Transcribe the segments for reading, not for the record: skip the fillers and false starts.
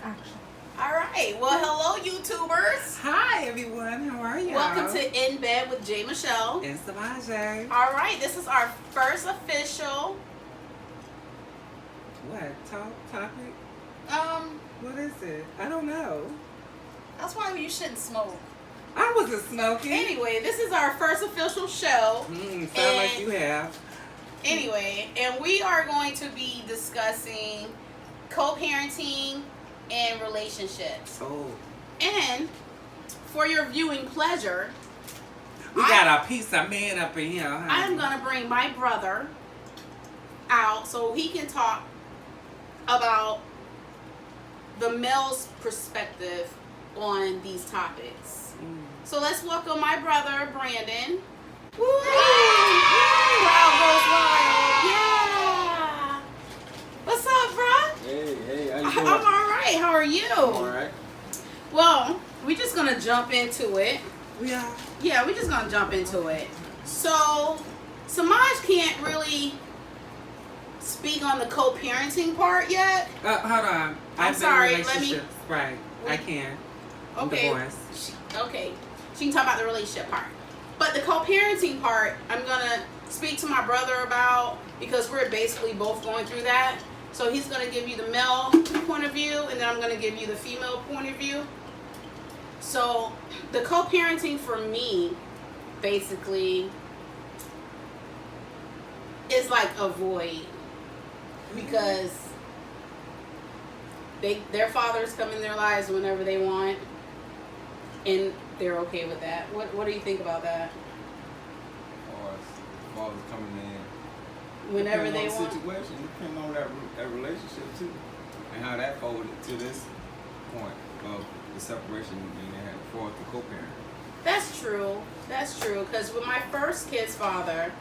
Action. All right. Well, hello, YouTubers. Hi, everyone. How are you? Welcome to In Bed with J. Michelle. And Samaj. All right. This is our first official. What? Topic? What is it? I don't know. That's why you shouldn't smoke. I wasn't smoking. Anyway, this is our first official show. Sound like you have. Anyway, and we are going to be discussing co-parenting and relationships. Oh. And for your viewing pleasure, We got a piece of man up in here. Honey. I'm going to bring my brother out so he can talk about the male's perspective on these topics. So let's welcome my brother, Brandon. Woo! Crowd goes wild. Yeah. What's up, bro? Hey, how you I'm doing? all right. How are you? All right. Well, we're just going to jump into it. We are. Yeah, we're just going to jump into it. So, Samaj can't really speak on the co-parenting part yet. Hold on. I'm I've sorry, been in let me- relationships. Right. I can. I'm Okay. divorced. Okay. She can talk about the relationship part. But the co-parenting part, I'm going to speak to my brother about because we're basically both going through that. So he's going to give you the male point of view and then I'm going to give you the female point of view. So the co-parenting for me basically is like a void because their fathers come in their lives whenever they want and they're okay with that. What do you think about that? Or fathers coming in. Whenever Depending they on want. the situation, depending on that relationship too, and how that folded to this point of the separation and they had for the co-parent. That's true. That's true. Because with my first kid's father,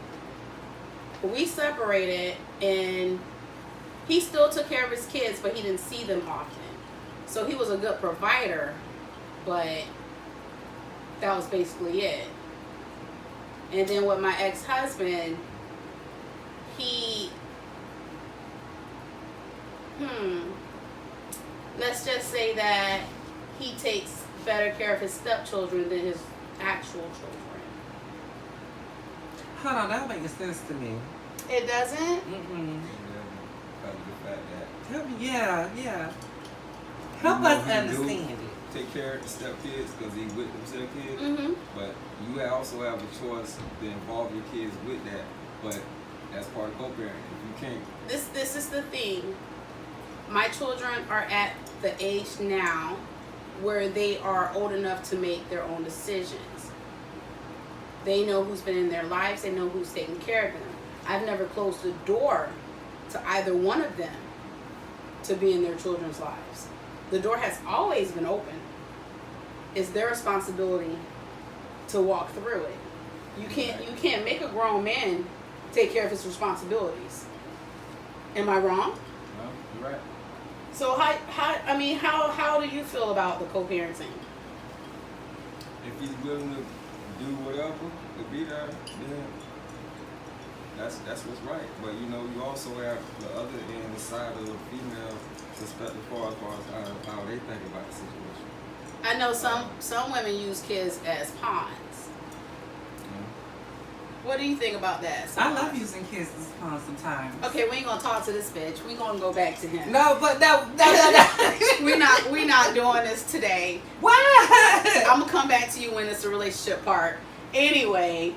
we separated and he still took care of his kids, but he didn't see them often. So he was a good provider, but that was basically it. And then with my ex-husband, let's just say that he takes better care of his stepchildren than his actual children. Hold on. That makes sense to me. It doesn't? Mm-mm. Because of the fact that Help me. Yeah. Help you know us he do understand it. take care of the stepkids because he with them stepkids, Mm-hmm. but you also have a choice to involve your kids with that. But that's part of co-parenting. If you can't, This is the thing. My children are at the age now where they are old enough to make their own decisions. They know who's been in their lives. They know who's taking care of them. I've never closed the door to either one of them to be in their children's lives. The door has always been open. It's their responsibility to walk through it. You can't make a grown man take care of his responsibilities. Am I wrong? no, you're right. So how do you feel about the co-parenting? If he's willing to do whatever to be there, then that's what's right. But you also have the other end, the side of the female perspective as far as how they think about the situation. I know some women use kids as pawns. What do you think about that? I love using kids as pawns sometimes. Okay, we ain't gonna talk to this bitch. We gonna go back to him. No, but no. we not doing this today. What? I'm gonna come back to you when it's the relationship part. Anyway,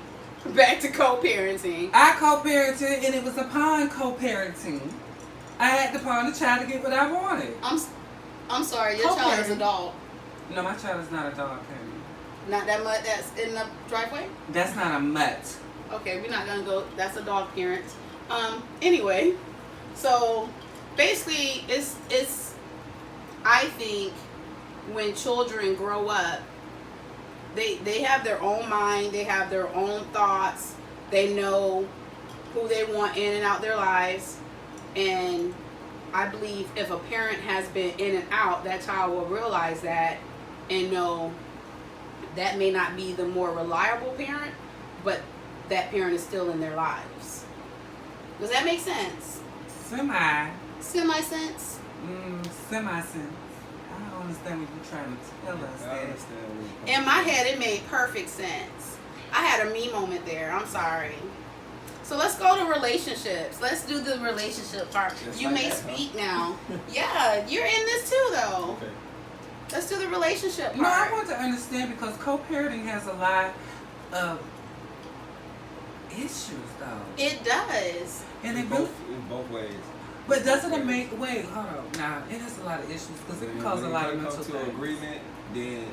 back to co-parenting. I co-parented, and it was a pawn co-parenting. I had to pawn the child to get what I wanted. I'm sorry, your child is Co-parenting. adult. No, my child is not a dog parent. Not that much that's in the driveway? That's not a mutt. Okay, we're not gonna go. That's a dog parent. Anyway, so basically, it's. I think when children grow up, they have their own mind. They have their own thoughts. They know who they want in and out their lives, and I believe if a parent has been in and out, that child will realize that and know that may not be the more reliable parent, but that parent is still in their lives. Does that make sense? Semi. Semi-sense? Semi-sense. I don't understand what you're trying to tell us. I That. understand where you're coming In my from. head, it made perfect sense. I had a me moment there. I'm sorry. So let's go to relationships. Let's do the relationship part. Just You like may that, huh? speak now. Yeah, you're in this too, though. Okay. Let's do the relationship No, I part. want to understand because co-parenting has a lot of issues, though. It does. And it in really, both ways. but doesn't it make? Wait, hold on. Nah, it has a lot of issues because it can cause a lot of mental Come to things. an agreement, then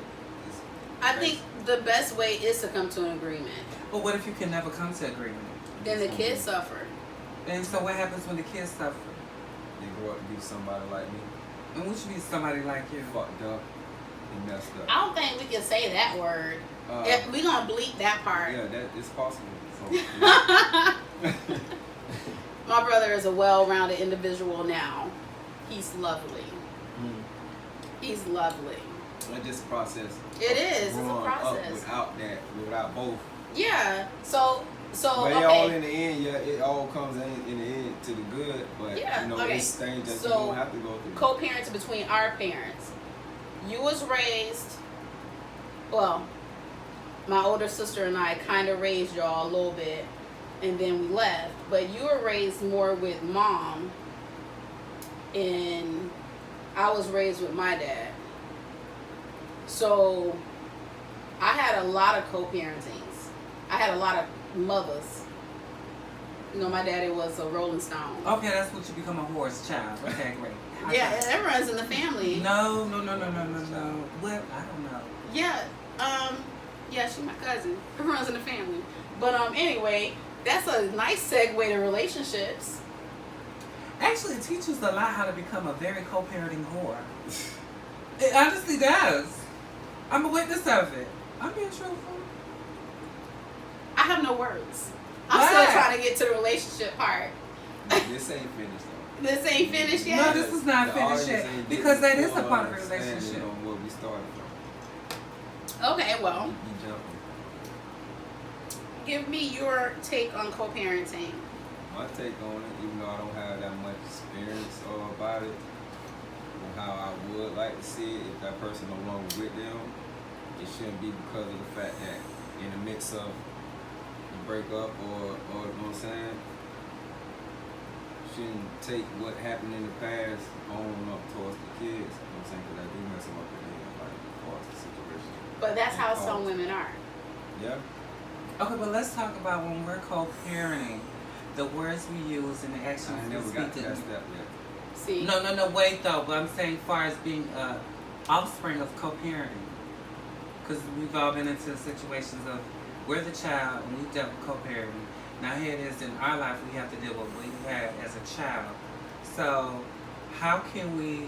it's I think the best way is to come to an agreement. But what if you can never come to agreement? Then the kids suffer. And so what happens when the kids suffer? they grow up to be somebody like me, And we should be somebody like you. fucked up and messed up. I don't think we can say that word. We gonna bleep that part. Yeah, that is possible. So, yeah. My brother is a well-rounded individual now. He's lovely. He's lovely. It's just a process. It is. It's a Growing process. Up without that, without both. Yeah. So But it all in okay. the end, yeah, it all comes in the end to the good. But Yeah, you know, okay. it's things that So, you don't have to go through. Co-parenting between our parents. You was raised. Well, my older sister and I kind of raised y'all a little bit, and then we left. But you were raised more with mom, and I was raised with my dad. So I had a lot of co-parentings. I had a lot of mothers. You know, my daddy was a Rolling Stone. Okay, that's what you become a horse child. Okay, great. Yeah, it runs in the family. No. What? I don't know. Yeah, yeah, she's my cousin. It runs in the family. But anyway, that's a nice segue to relationships. Actually, it teaches a lot how to become a very co-parenting whore. It honestly does. I'm a witness of it. I'm being truthful. I have no words. I'm Why? still trying to get to the relationship part. This ain't finished though. This ain't finished No, yet. this is not The finished audience yet ain't because that getting is a full part of a understanding relationship. On where we started from. Okay, well, You jumping. give me your take on co-parenting. My take on it, even though I don't have that much experience about it, and how I would like to see it, if that person no longer with them, it shouldn't be because of the fact that in the midst of the breakup or you know what I'm saying, shouldn't take what happened in the past on up towards the kids. You know what I'm saying? Because I do mess them up in the like as far as the situation. But that's how some women are. Yeah. Okay, but let's talk about when we're co-parenting, the words we use and the I actions ain't we never speak got to to. that step yet. See? No, wait though. But I'm saying, far as being offspring of co-parenting, because we've all been into situations of we're the child and we dealt with co-parenting. Now here it is in our life we have to deal with what we had as a child. So how can we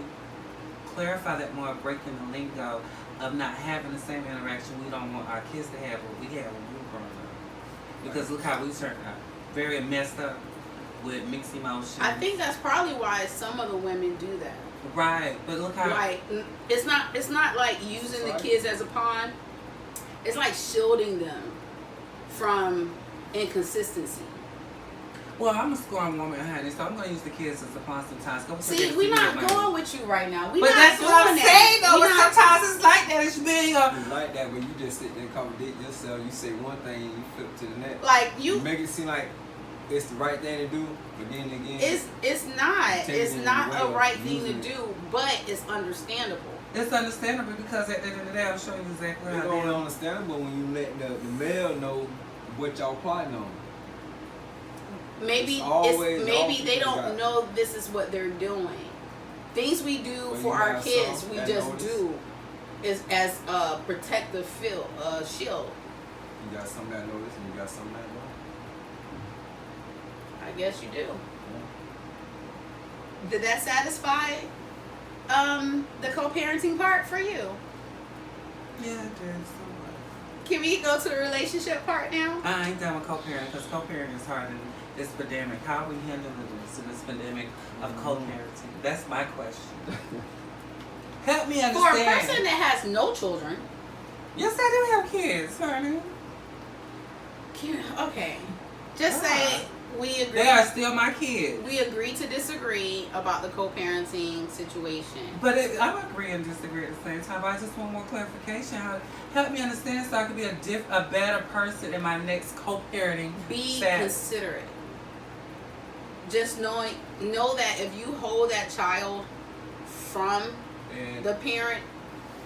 clarify that more, breaking the lingo of not having the same interaction we don't want our kids to have what we had when we were growing up? Because look how we turned out, very messed up with mixed emotions. I think that's probably why some of the women do that. Right, but look how Like, it's not like using the kids as a pawn. It's like shielding them from inconsistency. well, I'm a scorn woman, honey, so I'm gonna use the kids as a pawn sometimes. Go with your See, kids we're to not get money. going with you right now. We But not that's doing what I'm that. saying though. We But not- sometimes it's like that. It's being a It's like that when you just sit there and contradict yourself. You say one thing and you flip to the next. like You you. make it seem like it's the right thing to do, but then again, It's not. Take It's it in not the way a of right thing to using it. do, but it's understandable. it's understandable because at the end of the day, I'm showing you exactly it's how only they understandable when you let the male know what y'all plotting on. Maybe It's always maybe all they people don't got- know this is what they're doing. Things we do Well, for you our have kids, some we that just notice. do is as a protective shield. You got some that notice and you got some that don't. I guess you do. Did that satisfy the co-parenting part for you? Yeah, it is somewhat. Can we go to the relationship part now? I ain't done with co-parenting because co-parenting is hard in this pandemic. How are we handling this in this pandemic of co-parenting? That's my question. Help me For a understand. person that has no children, Yes, I do have kids, honey. okay, just say We agree. They are still my kids. We agree to disagree about the co-parenting situation. But I agree and disagree at the same time. But I just want more clarification. Help me understand so I can be a better person in my next co-parenting. Be status. considerate. Just know that if you hold that child from the parent,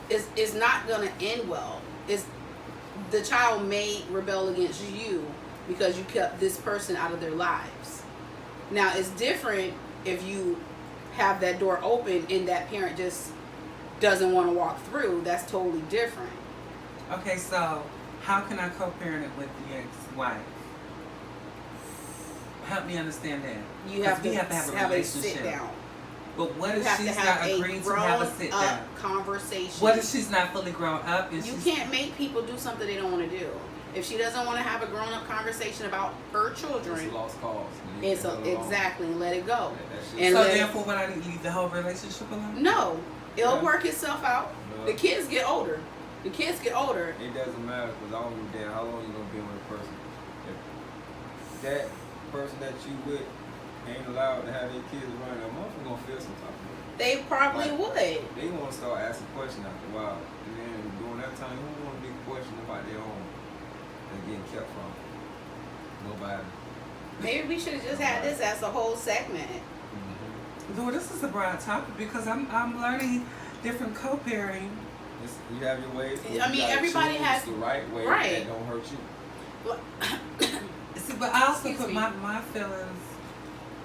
is not gonna end well. The child may rebel against you because you kept this person out of their lives. Now it's different if you have that door open and that parent just doesn't want to walk through. That's totally different. Okay, so how can I co-parent it with the ex-wife? Help me understand that. You have to have a relationship. sit down. But what You if have to she's have not a agreeing to have a sit down? Conversation. What if she's not fully grown up? And you can't make people do something they don't want to do. If she doesn't want to have a grown-up conversation about her children, It's a lost cause. Exactly, let it go. And so therefore, when I leave the whole relationship alone? No, it'll work itself out. No. The kids get older. It doesn't matter because I don't give a damn how long you gonna be with a person. If that person that you with ain't allowed to have their kids around, that motherfucker gonna feel some type of way. They probably would. They gonna start asking questions after a while, and then during that time, you don't want to be questioning about their own and getting kept from nobody. Maybe we should have just had this as a whole segment. Lord, this is a broad topic because I'm learning different co-parenting. You have your ways. I mean, everybody has the right way right. that don't hurt you. See, but I also Excuse put me. my feelings,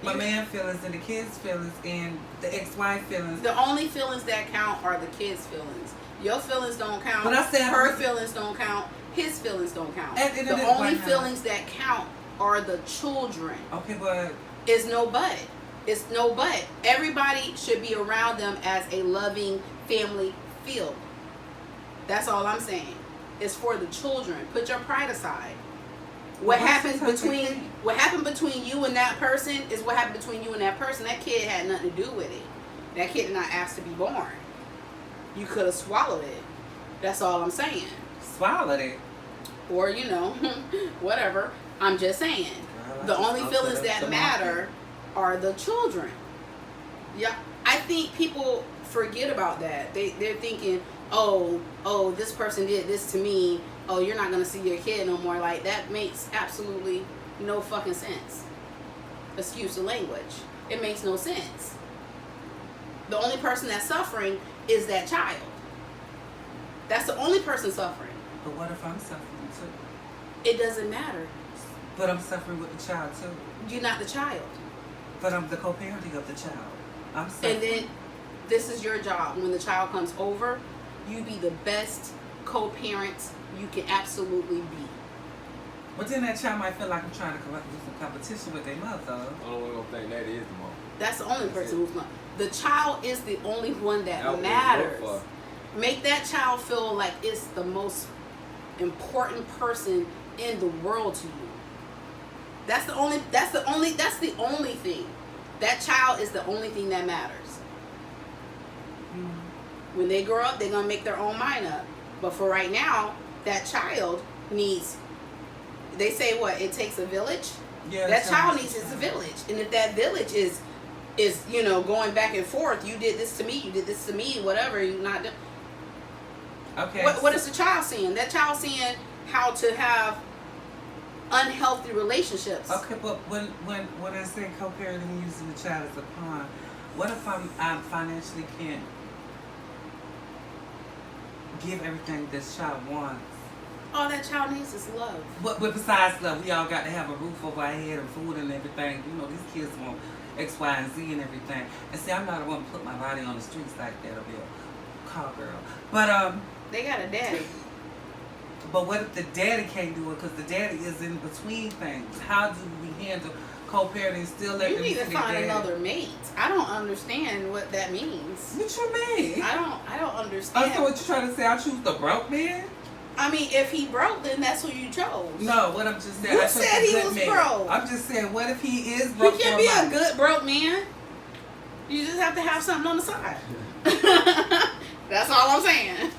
my man feelings, and the kids' feelings, and the ex-wife feelings. The only feelings that count are the kids' feelings. Your feelings don't count. But I said her feelings don't count. His feelings don't count. The only feelings that count are the children. Okay, but It's no but. It's no but. Everybody should be around them as a loving family feel. That's all I'm saying. It's for the children. Put your pride aside. What happened between you and that person is what happened between you and that person. That kid had nothing to do with it. That kid did not ask to be born. You could have swallowed it. That's all I'm saying. swallowed it. Or, whatever. I'm just saying. The only feelings that matter are the children. Yeah, I think people forget about that. They're thinking, oh, this person did this to me. Oh, you're not gonna see your kid no more. Like, that makes absolutely no fucking sense. Excuse the language. It makes no sense. The only person that's suffering is that child. That's the only person suffering. But what if I'm suffering too? It doesn't matter. But I'm suffering with the child too. You're not the child. But I'm the co-parenting of the child. I'm suffering. And then this is your job. When the child comes over, you be the best co-parent you can absolutely be. But then that child might feel like I'm trying to do some competition with their mother. I don't think that is the mom. That's the only person who's not. The child is the only one that was matters. your fault. Make that child feel like it's the most important person in the world to you. That's the only thing. That child is the only thing that matters. When they grow up, they're gonna make their own mind up. But for right now, that child needs. They say what? It takes a village. Yeah. That child needs a village, and if that village is going back and forth, you did this to me, you did this to me, whatever, you're not doing. Okay. What is the child seeing? That child seeing how to have unhealthy relationships. Okay, but when I say co-parenting using the child as a pawn, what if I financially can't give everything this child wants? All that child needs is love. But besides love, we all got to have a roof over our head and food and everything. These kids want X, Y, and Z and everything. And see, I'm not the one to put my body on the streets like that or be a call girl. But they got a daddy. But what if the daddy can't do it because the daddy is in between things? How do we handle co-parenting? Still let you them need to see find their another mate. I don't understand what that means. What you mean? I don't understand. So what you trying to say? I choose the broke man? I mean, if he broke, then that's who you chose. No, what I'm just saying. Who said he was broke? I'm just saying, what if he is broke? He can be a good broke man. You just have to have something on the side. That's all I'm saying.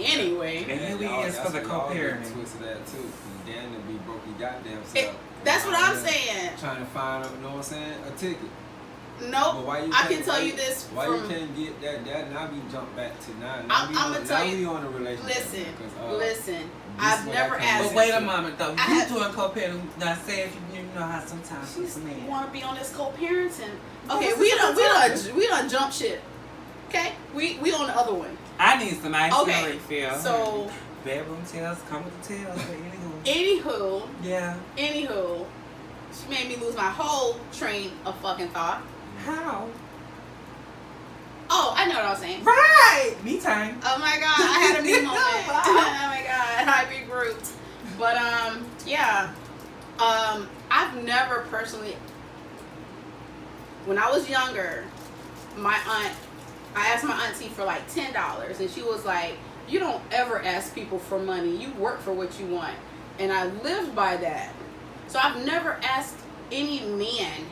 anyway. And here we is for the co-parenting. Twisted that too. You damn to be broke your goddamn It, self. that's what I'm saying. Trying to find, you know what I'm saying, a ticket. Nope. But why you I can can't- tell you this Why from. you can't get that? Now we jump back to now. I'ma tell now you- we on a relationship. Listen, because, listen. this I've what never I come asked. But to. wait a moment though. I You have- doing co-parenting. Now say if you know how sometimes She's it's man. want to be on this co-parenting. Okay, This we is done what we done jump ship. Okay, we on the other one. I need some ice Okay, and refill. so bedroom tales come with the tales. But anywho. anywho, Yeah. she made me lose my whole train of fucking thought. How? Oh, I know what I was saying. Right. Me time. Oh my god, I had a me moment. Wow. Oh my god, I regrouped. But yeah. I've never personally, when I was younger, I asked my auntie for like $10 and she was like, you don't ever ask people for money. You work for what you want. And I lived by that. So I've never asked any man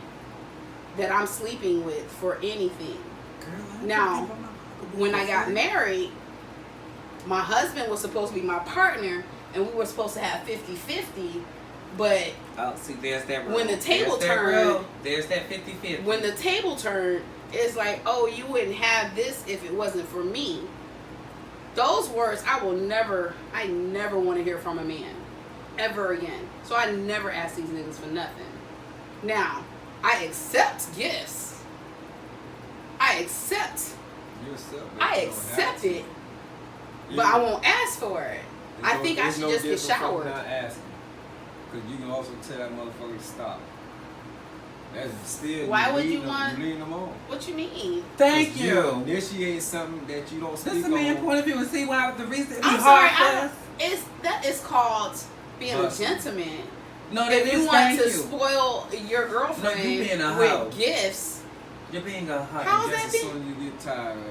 that I'm sleeping with for anything. Girl, Now, when I got married, my husband was supposed to be my partner and we were supposed to have 50-50, but oh, see, there's that rule. when the table there's that turned- rule. There's that 50-50. when the table turned, it's like, oh, you wouldn't have this if it wasn't for me. Those words I never want to hear from a man ever again. So I never ask these niggas for nothing. Now, I accept gifts. I accept You accept it. I You don't accept have to. it, but I won't ask for it. There's I think I there's should no just get difference from showered. Not asking, because you can also tell that motherfucker to stop. That's still. Why you would leading you them- want- You leading them on. What you mean? Thank 'Cause you. Initiate something that you don't speak This is a on. man point of view and see why the reason it'd be I'm hard sorry. for us. That is called being a Hustle. gentleman. No, that If you is want thank to you. spoil your girlfriend No, you being a hoe. with gifts, You're being a hoe. How's Just that as been? soon as you get tired of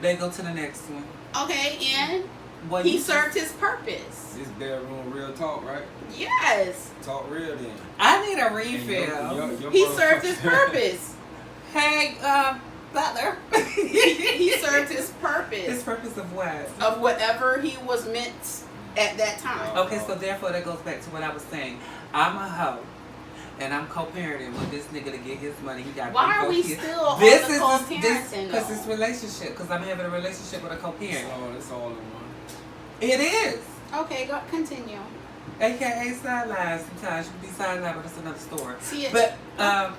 They go to the next one. okay, and What he you served his purpose. this bedroom real talk, right? Yes, Talk real then. I need a And refill. your he served his motherfucker- purpose. Hey, butler. He served his His purpose purpose of what? of whatever he was meant at that time. Okay, so therefore that goes back to what I was saying. I'm a hoe. And I'm co-parenting with this nigga to get his money. He got Why three, are we four kids. still on This the is co-parenting, because though? it's relationship. Because I'm having a relationship with a co-parent. It's all in one. It is. Okay, go continue. AKA sidelines. Sometimes you can be sidelined, but it's another story. See it. But Go ahead.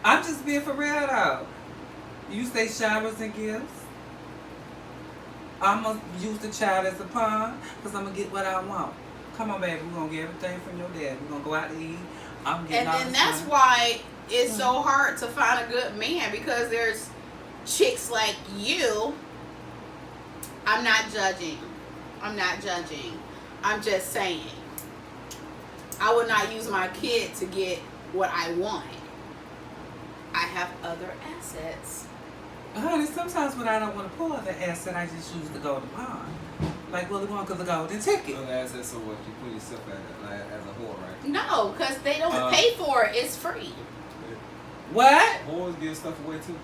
I'm just being for real though. You say showers and gifts. I'm gonna use the child as a pawn because I'm gonna get what I want. Come on, baby. We're gonna get everything from your dad. We're gonna go out to eat. I'm getting And all then this that's money. why it's so hard to find a good man, because there's chicks like you. I'm not judging. I'm just saying. I would not use my kid to get what I want. I have other assets. Honey, sometimes when I don't want to pull the asset, I just use the golden pawn. Like Willy Wonka's the golden ticket. Other assets, so what? You put yourself as a whore, right? No, because they don't pay for it. It's free. What? Whores give stuff away too. You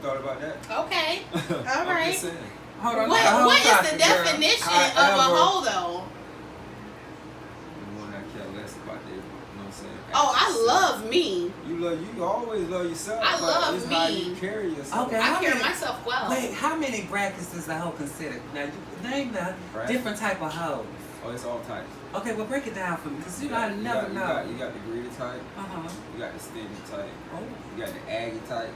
thought about that? Okay. I'm right. just saying. Hold on. What is the topic, girl. definition of However- a hoe, though? The one that care less about their, you know what I'm saying? Oh, I love me. You always love yourself. I but love it's how me. you carry yourself. Okay. I How carry many- myself well. Wait, how many brackets does a hoe consider? Now, you name the Brackets? different type of hoes. Oh, it's all types. Okay, well, break it down for me, because I never know. You got the greedy type. Uh-huh. You got the stingy type. Oh. You got the aggy type.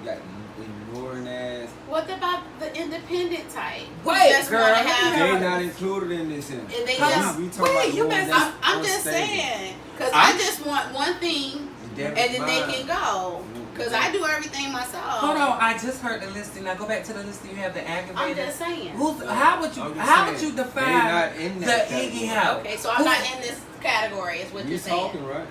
You got the ignoring ass. What about the independent type? Wait, Just girl, wanna let me have- hear They not included in this. And they Huh? just, We talking Wait, about you the ones messed that's I'm just unstable. saying, because I'm- I just want one thing, and Damage then they mind. can go. Because I do everything myself. Hold on, I just heard the listing. Now go back to the listing. You have the I'm aggravated. just saying. How would you? I'm just How would saying, you they define not in the that Iggy category. hoe? Okay, so I'm not in this category, is what You you're saying. talking right?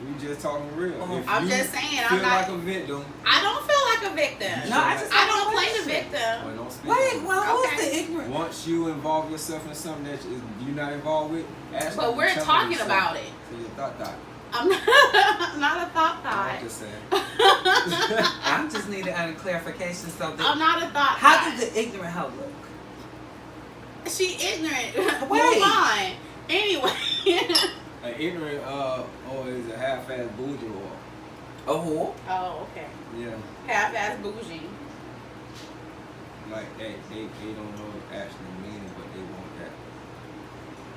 You just talking real. Oh. If I'm you just saying, feel I'm not. like a victim. I don't feel like a victim. No, I just. I don't play the question. victim. Well, don't speak Wait, on it. well, Okay. who's the ignorant? Once you involve yourself in something that you're not involved with, actually But we're tell talking yourself. about it. So you thought. I'm not, not a thought I'm thought. just saying. I just needed a clarification so that. I'm not a thought How thought. does the ignorant hoe look? She ignorant. Wait. Move on. Anyway. An ignorant or is a half-ass bougie or Oh. Oh, okay. yeah. Half-ass bougie. Like they don't know the actual meaning, but they want that.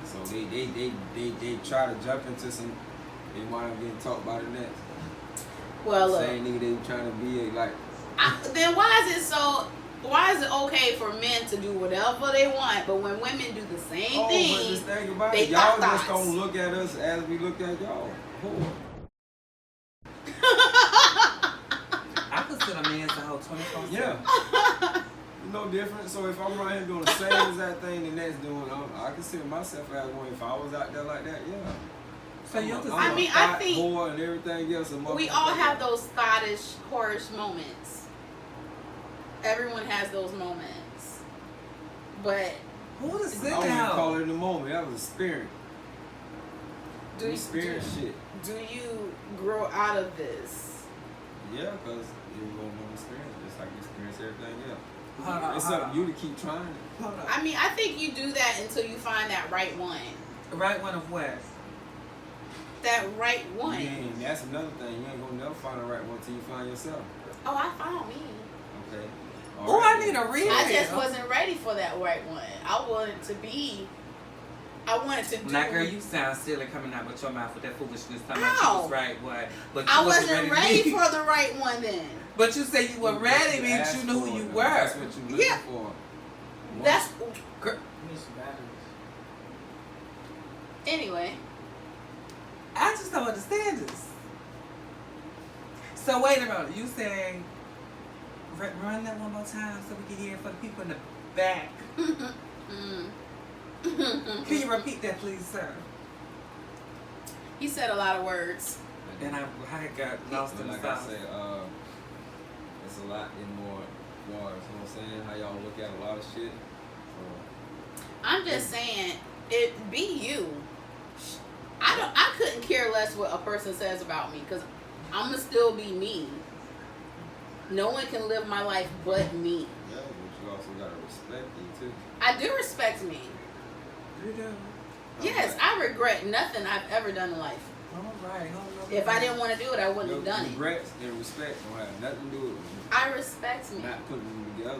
So they try to jump into some. They wind up getting talked about it next. Well, look. Same nigga they trying to be like. Then why is it so? Why is it okay for men to do whatever they want, but when women do the same But thing, just think about they it. Y'all thought just don't look at us as we look at y'all. I consider men to hold 24/7. Yeah. No different. So if I'm right here doing the same exact thing the next doing, I consider myself as one. If I was out there like that, yeah. So you just, I mean, I think whore and everything else. we all have those thottish, whorish moments. Everyone has those moments, but who is I it wouldn't now? call it in the moment. That was a spirit. do you, Spirit shit. do you grow out of this? Yeah, because you won't know the experience, just like you experience everything else. Hold on, It's hold up on. to you to keep trying it. Hold on. I mean, I think you do that until you find that right one. Right one of what? That right one. Yeah, and that's another thing. You ain't gonna never find the right one till you find yourself. Oh, I found me. Okay. Oh, I need a read. I just wasn't ready for that right one. I wanted to do. Now, girl, you sound silly coming out with your mouth with that foolishness talking about How? you was right one. But you I wasn't ready to for the right one then. But you said you were ready, means asked you knew for who you it, were. That's what you looking Yeah. for. That's Girl, anyway. I just don't understand this. So wait a minute, you saying run that one more time so we can hear it for the people in the back. Can you repeat that, please, sir? He said a lot of words. And I got lost in the Like I sauce. said, it's a lot in more water. You know what I'm saying? How y'all look at a lot of shit. I'm just saying, it be you. I couldn't care less what a person says about me because I'm gonna still be me. No one can live my life but me. Yeah, but you also gotta respect you too. I do respect me. You do. Yes, I regret nothing I've ever done in life. All right. If I didn't want to do it, I wouldn't Your have done it. regrets and respect don't have nothing to do with I respect me. not putting them together.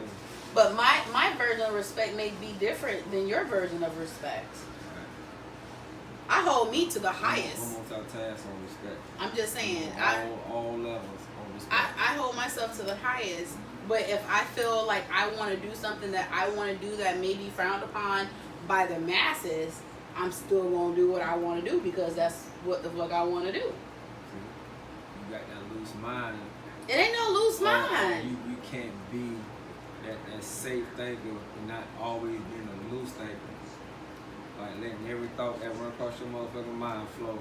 But my version of respect may be different than your version of respect. I hold me to the I'm highest. multitask on respect. I'm just saying, All levels on respect. I hold myself to the highest. But if I feel like I want to do something that I want to do that may be frowned upon by the masses, I'm still going to do what I want to do because that's what the fuck I want to do. You got that loose mind. It ain't no loose mind. You can't be that safe thinker and not always being a loose thinker. Like letting every thought that run across your motherfucking mind flow.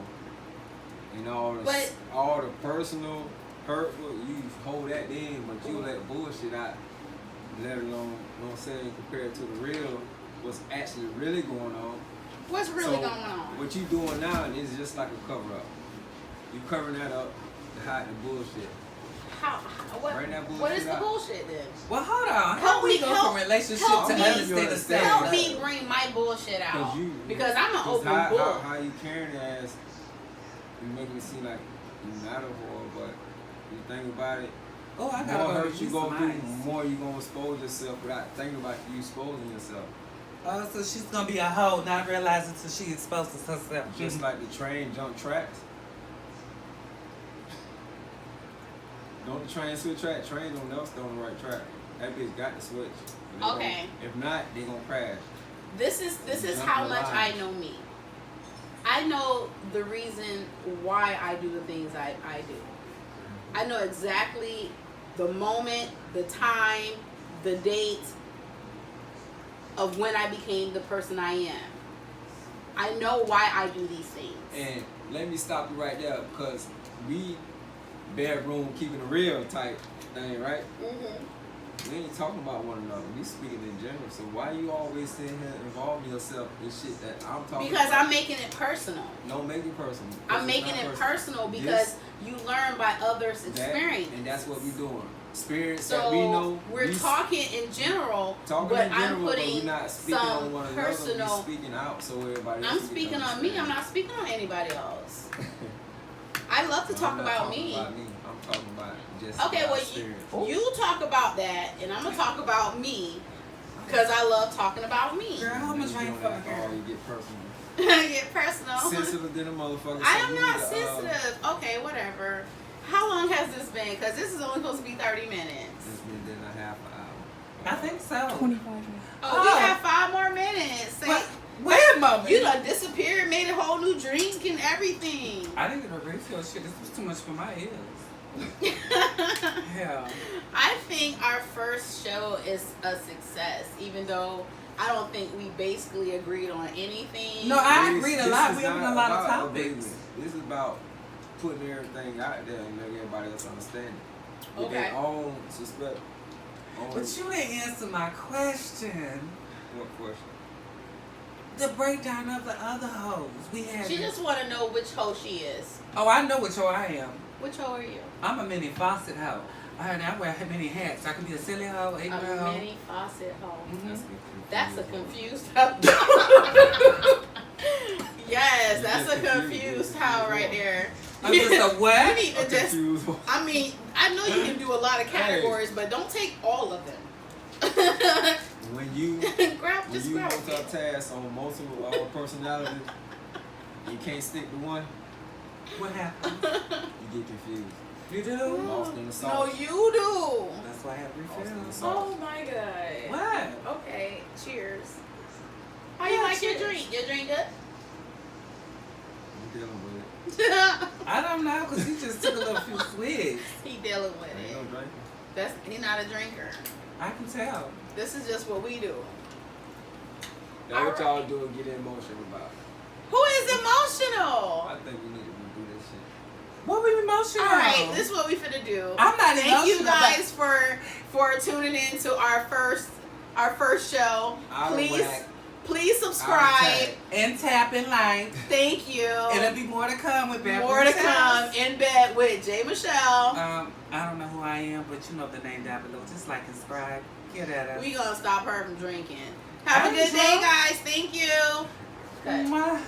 And all the personal, hurtful, you hold that in, but you let bullshit out. Let alone, you know what I'm saying, compared to the real, what's actually really going on. What's really going on? What you doing now is just like a cover up. You covering that up to hide the bullshit. Bring that bullshit What is the out. bullshit then? Well, hold on. Help How we me- go help- from relationship help to me. understand Help the me bring my bullshit out. Because I'm an Cause open how, book. How you carrying it as you making it seem like you're not a whore, but you think about it, Oh, I more gotta go hurt to you use go some through, ice. more you gonna expose yourself without thinking about you exposing yourself. Oh, so she's gonna be a hoe, not realizing till she exposes herself. Just like the train jump tracks. Don't the train switch track? Train don't never stay on the right track. That bitch got to switch. If they Okay. don't- If not, they gonna crash. This is Jump how the much line. I know me. I know the reason why I do the things I do. I know exactly the moment, the time, the date of when I became the person I am. I know why I do these things. And let me stop you right there because we bedroom keeping it real type thing, right? Mm-hmm. We ain't talking about one another. We speaking in general. So why you always sitting here involving yourself in shit that I'm talking Because about? I'm making it personal. Don't make it personal. I'm making it personal because you learn by others' experience. And that's what we doing. spirits So that we know. we're we talking in general, talking but in general, I'm but putting we're not speaking some on one another. personal. We're speaking out so everybody else I'm can speaking on me. I'm understand. not speaking on anybody else. I love to No, talk I'm not about talking me. about me. I'm talking about just Okay, about well, spirits. you talk about that, and I'm gonna talk about me because I love talking about me. Girl, how much You rain doing for that, her? you get personal. Get personal. Sensitive than a motherfucker. I so am we not need to, sensitive. Okay, whatever. How long has this been? Because this is only supposed to be 30 minutes. It's been a half an hour. I think so. 25 minutes. Oh, we have 5 more minutes. Say, Wait a moment. you done disappeared, made a whole new drink and everything. I didn't get a refill shit. This was too much for my ears. Hell. I think our first show is a success, even though I don't think we basically agreed on anything. No, I This- agreed a this lot. is We having not a lot of about topics. agreement. This is about putting everything out there and letting everybody else understand it. With Okay. their own suspect. But you didn't answer my question. What question? The breakdown of the other hoes. We had. She just want to know which hoe she is. Oh, I know which hoe I am. Which hoe are you? I'm a mini faucet hoe. I wear many hats. I can be a silly hoe, a A girl hoe. mini faucet hoe. Mhm. That's a confused hoe. Yes, that's a confused hoe right there. I'm just a You what? need to just. Confused. I mean, I know you can do a lot of categories, but don't take all of them. When you grab, when just you grab. it. multitask on multiple personalities, you can't stick to one. What happened? You get confused. You do? Lost in the No, sauce. you do. That's why I have Lost in the refills. sauce. Oh my god. What? Okay, cheers. How you Yeah, like your cheers. drink? Your drink good? I'm dealing with it. I don't know, because he just took a little few swigs. He dealing with Ain't no it. drinking. He not a drinker. I can tell. This is just what we do. That's what y'all Alright. do and get emotional about. Who is emotional? I think we need to redo this shit. What were you emotional? All right, this is what we finna do. I'm not Thank you emotional, guys for tuning in to our first show. Out of Please whack. please Out of subscribe. tag. And tap and like. Thank you. It'll be more to come with Bad More to Boy come Tales. in bed with J. Michelle. I don't know who I am, but you know the name down below. Just like and subscribe. Get at us. We gonna stop her from drinking. Have a I'm good day, drunk. guys. Thank you. Cut. Mwah.